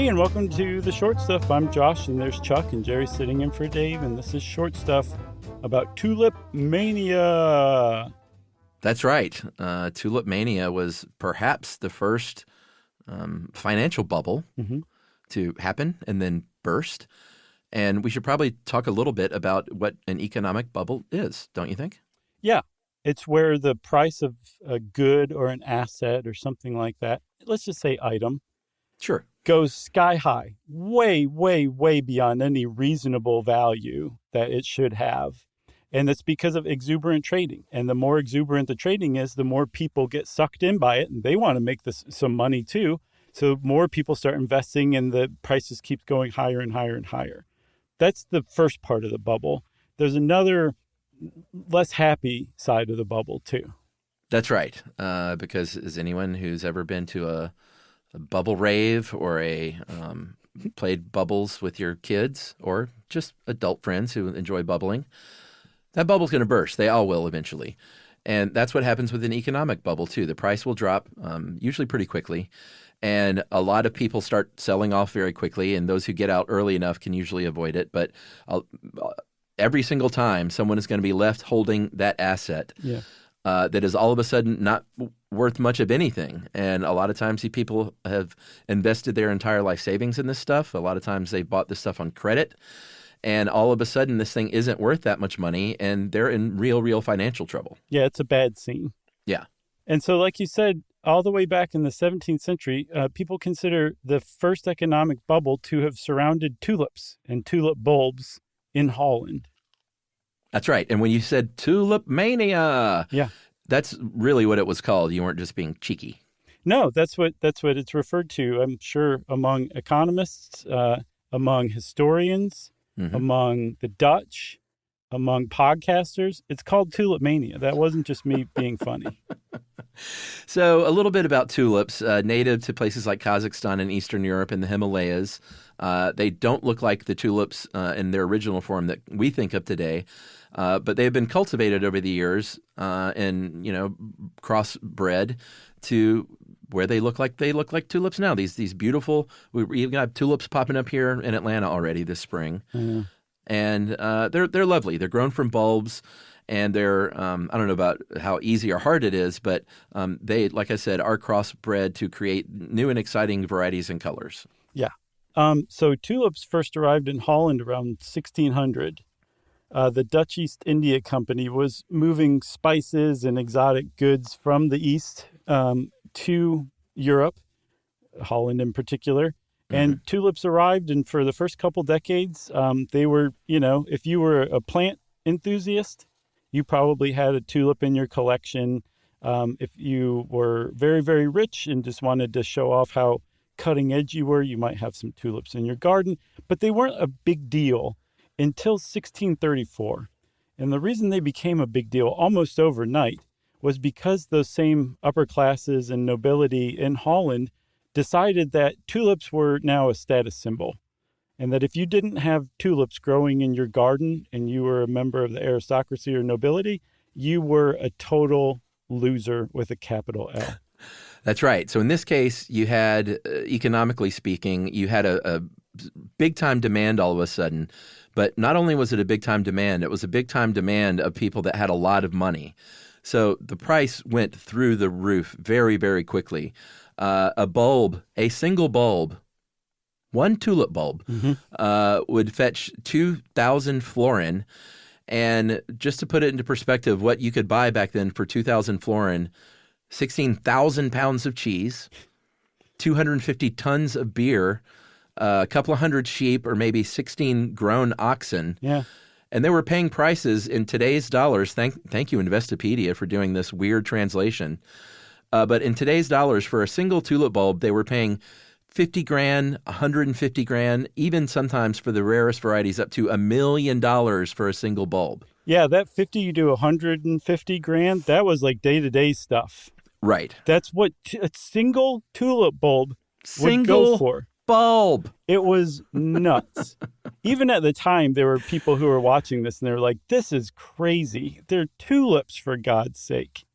and welcome to The Short Stuff. I'm Josh, and there's Chuck, and Jerry's sitting in for Dave, and this is Short Stuff about Tulipmania. That's right. Tulipmania was perhaps the first financial bubble to happen and then burst. And we should probably talk a little bit about what an economic bubble is, don't you think? Yeah. It's where the price of a good or an asset or something like that, let's just say item, Sure. goes sky high, way, way, way beyond any reasonable value that it should have. And that's because of exuberant trading. And the more exuberant the trading is, the more people get sucked in by it. And they want to make some money too. So more people start investing and the prices keep going higher and higher and higher. That's the first part of the bubble. There's another less happy side of the bubble too. That's right. Because as anyone who's ever been to a bubble rave or played bubbles with your kids or just adult friends who enjoy bubbling, that bubble's going to burst. They all will eventually. And that's what happens with an economic bubble, too. The price will drop, usually pretty quickly. And a lot of people start selling off very quickly. And those who get out early enough can usually avoid it. But every single time, someone is going to be left holding that asset that is all of a sudden not worth much of anything. And a lot of times, people have invested their entire life savings in this stuff. A lot of times, they bought this stuff on credit. And all of a sudden, this thing isn't worth that much money, and they're in real financial trouble. Yeah, it's a bad scene. Yeah. And so, like you said, all the way back in the 17th century, people consider the first economic bubble to have surrounded tulips and tulip bulbs in Holland. That's right. And when you said Tulipmania, that's really what it was called. You weren't just being cheeky. No, that's what it's referred to, I'm sure, among economists, among historians, among the Dutch, among podcasters. It's called Tulipmania. That wasn't just me being funny. So a little bit about tulips, native to places like Kazakhstan and Eastern Europe and the Himalayas. They don't look like the tulips in their original form that we think of today, but they've been cultivated over the years and, crossbred to where they look like tulips now. These beautiful, we even got tulips popping up here in Atlanta already this spring. Mm. And they're lovely. They're grown from bulbs, and they're I don't know about how easy or hard it is, but they, like I said, are crossbred to create new and exciting varieties and colors. Yeah. So tulips first arrived in Holland around 1600. The Dutch East India Company was moving spices and exotic goods from the East to Europe, Holland in particular. And tulips arrived, and for the first couple decades, they were, if you were a plant enthusiast, you probably had a tulip in your collection. If you were very, very rich and just wanted to show off how cutting edge you were, you might have some tulips in your garden. But they weren't a big deal until 1634. And the reason they became a big deal almost overnight was because those same upper classes and nobility in Holland decided that tulips were now a status symbol, and that if you didn't have tulips growing in your garden and you were a member of the aristocracy or nobility, you were a total loser with a capital L. That's right. So in this case, you had, economically speaking, you had a big-time demand all of a sudden. But not only was it a big-time demand, it was a big-time demand of people that had a lot of money. So the price went through the roof very, very quickly. A single bulb, one tulip bulb, would fetch 2,000 florin. And just to put it into perspective, what you could buy back then for 2,000 florin, 16,000 pounds of cheese, 250 tons of beer, a couple of hundred sheep, or maybe 16 grown oxen. Yeah. And they were paying prices in today's dollars. Thank you, Investopedia, for doing this weird translation. But in today's dollars, for a single tulip bulb, they were paying 50 grand, 150 grand, even sometimes for the rarest varieties, up to $1 million for a single bulb. Yeah, that 50 to 150 grand, that was like day-to-day stuff. Right. That's what a single tulip bulb would go for. Bulb. It was nuts. Even at the time, there were people who were watching this and they were like, this is crazy. They're tulips, for God's sake.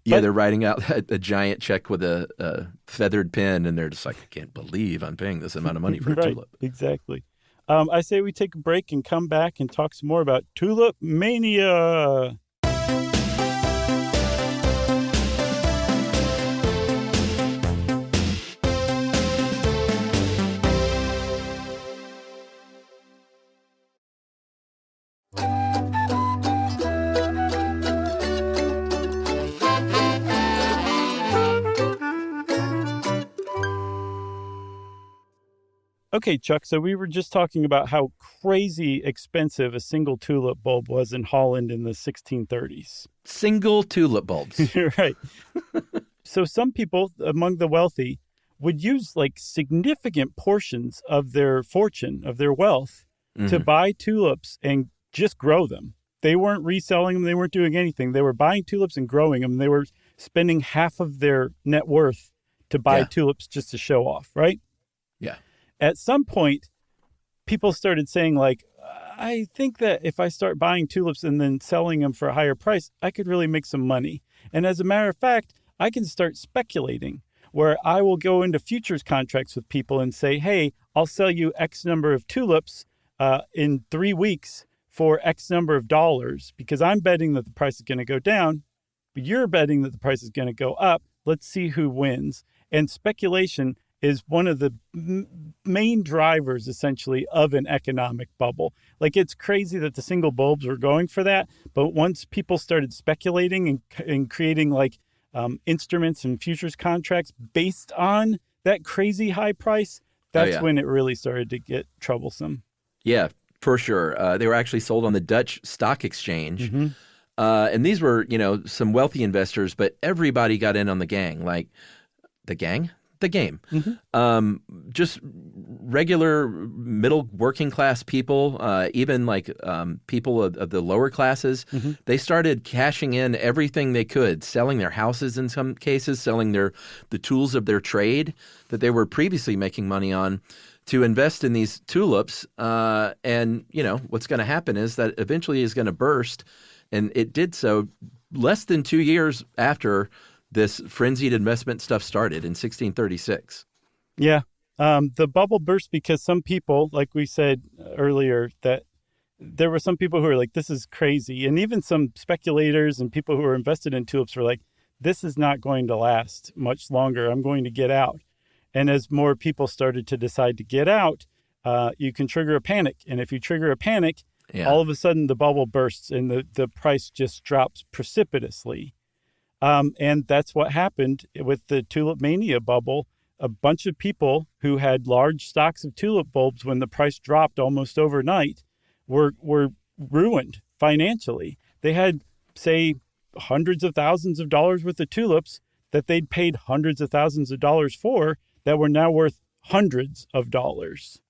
Yeah, they're writing out a giant check with a feathered pen, and they're just like, I can't believe I'm paying this amount of money for a Right, tulip. exactly. I say we take a break and come back and talk some more about Tulipmania. Okay, Chuck, so we were just talking about how crazy expensive a single tulip bulb was in Holland in the 1630s. Single tulip bulbs. Right. So some people among the wealthy would use like significant portions of their fortune, of their wealth, to buy tulips and just grow them. They weren't reselling them. They weren't doing anything. They were buying tulips and growing them. They were spending half of their net worth to buy tulips just to show off, right? Yeah. At some point, people started saying, like, I think that if I start buying tulips and then selling them for a higher price, I could really make some money. And as a matter of fact, I can start speculating where I will go into futures contracts with people and say, hey, I'll sell you X number of tulips in 3 weeks for X number of dollars because I'm betting that the price is going to go down, but you're betting that the price is going to go up. Let's see who wins. And speculation is one of the main drivers, essentially, of an economic bubble. Like, it's crazy that the single bulbs were going for that, but once people started speculating and creating, like, instruments and futures contracts based on that crazy high price, that's when it really started to get troublesome. Yeah, for sure. They were actually sold on the Dutch Stock Exchange. And these were, some wealthy investors, but everybody got in on the gang. Like, the gang? The game. Just regular middle working class people, even like people of the lower classes, they started cashing in everything they could, selling their houses in some cases, selling the tools of their trade that they were previously making money on to invest in these tulips. And, what's going to happen is that eventually is going to burst. And it did so less than 2 years after this frenzied investment stuff started in 1636. Yeah. The bubble burst because some people, like we said earlier, that there were some people who were like, this is crazy. And even some speculators and people who were invested in tulips were like, this is not going to last much longer. I'm going to get out. And as more people started to decide to get out, you can trigger a panic. And if you trigger a panic, all of a sudden the bubble bursts and the price just drops precipitously. And that's what happened with the Tulipmania bubble. A bunch of people who had large stocks of tulip bulbs when the price dropped almost overnight were ruined financially. They had, say, hundreds of thousands of dollars worth of tulips that they'd paid hundreds of thousands of dollars for that were now worth hundreds of dollars.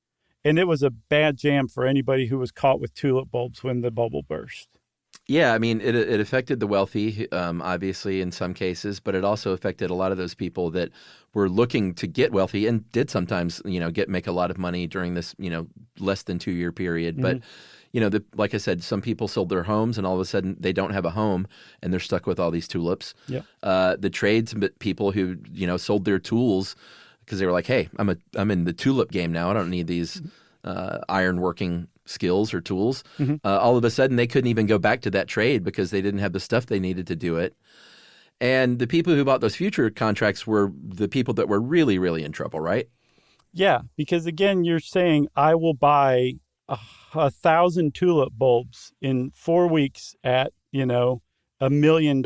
And it was a bad jam for anybody who was caught with tulip bulbs when the bubble burst. Yeah, I mean, it affected the wealthy, obviously, in some cases, but it also affected a lot of those people that were looking to get wealthy and did sometimes, make a lot of money during this, less than 2 year period. But, like I said, some people sold their homes and all of a sudden they don't have a home and they're stuck with all these tulips. Yeah. The trades people who, sold their tools because they were like, hey, I'm in the tulip game now. I don't need these iron working skills or tools. All of a sudden they couldn't even go back to that trade because they didn't have the stuff they needed to do it. And the people who bought those future contracts were the people that were really, really in trouble, right? Yeah, because again, you're saying I will buy 1,000 tulip bulbs in 4 weeks at, $1 million.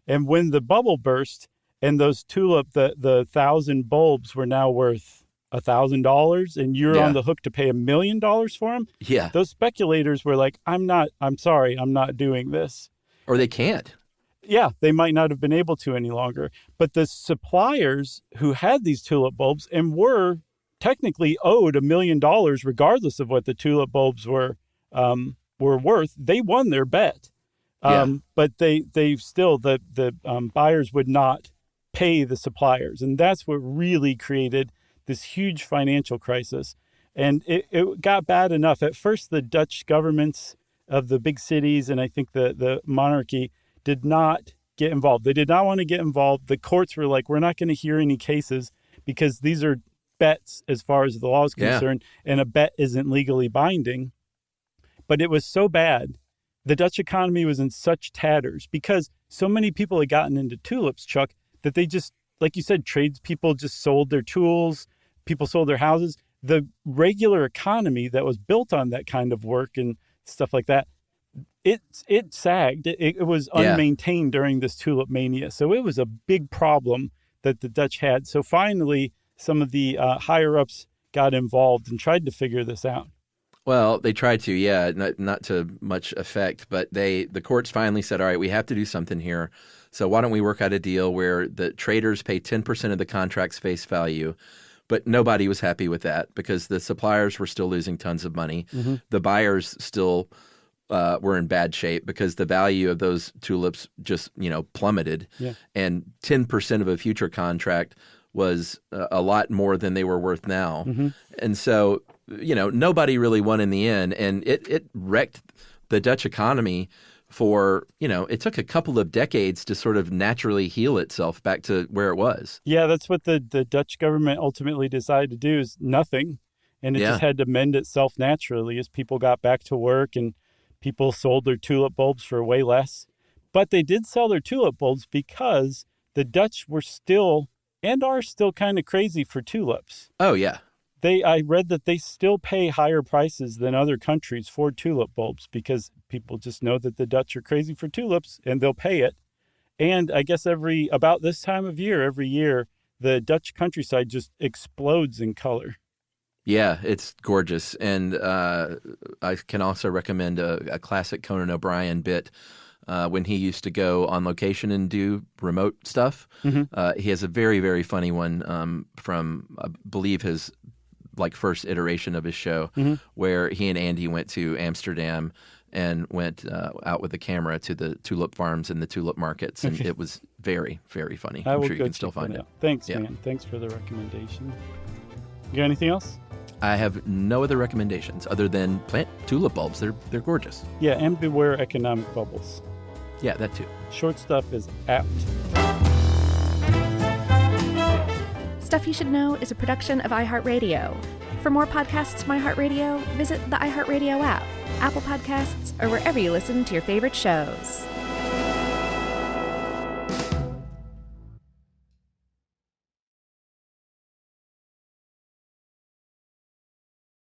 And when the bubble burst and those the 1,000 bulbs were now worth $1,000 and you're on the hook to pay $1 million for them. Yeah. Those speculators were like, I'm sorry, I'm not doing this. Or they can't. Yeah, they might not have been able to any longer. But the suppliers who had these tulip bulbs and were technically owed $1 million regardless of what the tulip bulbs were worth, they won their bet. But they still, the buyers would not pay the suppliers. And that's what really created this huge financial crisis. And it got bad enough. At first, the Dutch governments of the big cities and I think the monarchy did not get involved. They did not want to get involved. The courts were like, we're not going to hear any cases because these are bets as far as the law is concerned, and a bet isn't legally binding. But it was so bad. The Dutch economy was in such tatters because so many people had gotten into tulips, Chuck, that they just, like you said, tradespeople just sold their tools, people sold their houses. The regular economy that was built on that kind of work and stuff like that, it sagged. It was unmaintained during this tulip mania. So it was a big problem that the Dutch had. So finally, some of the higher-ups got involved and tried to figure this out. Well, they tried to, not to much effect, but the courts finally said, all right, we have to do something here. So why don't we work out a deal where the traders pay 10% of the contract's face value? But nobody was happy with that because the suppliers were still losing tons of money. Mm-hmm. The buyers still were in bad shape because the value of those tulips just, plummeted. Yeah. And 10% of a future contract was a lot more than they were worth now. Mm-hmm. And so, nobody really won in the end. And it wrecked the Dutch economy for, it took a couple of decades to sort of naturally heal itself back to where it was. Yeah, that's what the Dutch government ultimately decided to do is nothing. And it just had to mend itself naturally as people got back to work and people sold their tulip bulbs for way less. But they did sell their tulip bulbs because the Dutch were still and are still kind of crazy for tulips. Oh, yeah. I read that they still pay higher prices than other countries for tulip bulbs because people just know that the Dutch are crazy for tulips and they'll pay it. And I guess about this time of year, every year, the Dutch countryside just explodes in color. Yeah, it's gorgeous. And I can also recommend a classic Conan O'Brien bit when he used to go on location and do remote stuff. Mm-hmm. He has a very, very funny one from, I believe, his first iteration of his show, mm-hmm. where he and Andy went to Amsterdam and went out with a camera to the tulip farms and the tulip markets. And it was very, very funny. I'm sure you can still find it. Thanks, man. Thanks for the recommendation. You got anything else? I have no other recommendations other than plant tulip bulbs. They're gorgeous. Yeah, and beware economic bubbles. Yeah, that too. Short Stuff is out. Stuff You Should Know is a production of iHeartRadio. For more podcasts from iHeartRadio, visit the iHeartRadio app, Apple Podcasts, or wherever you listen to your favorite shows.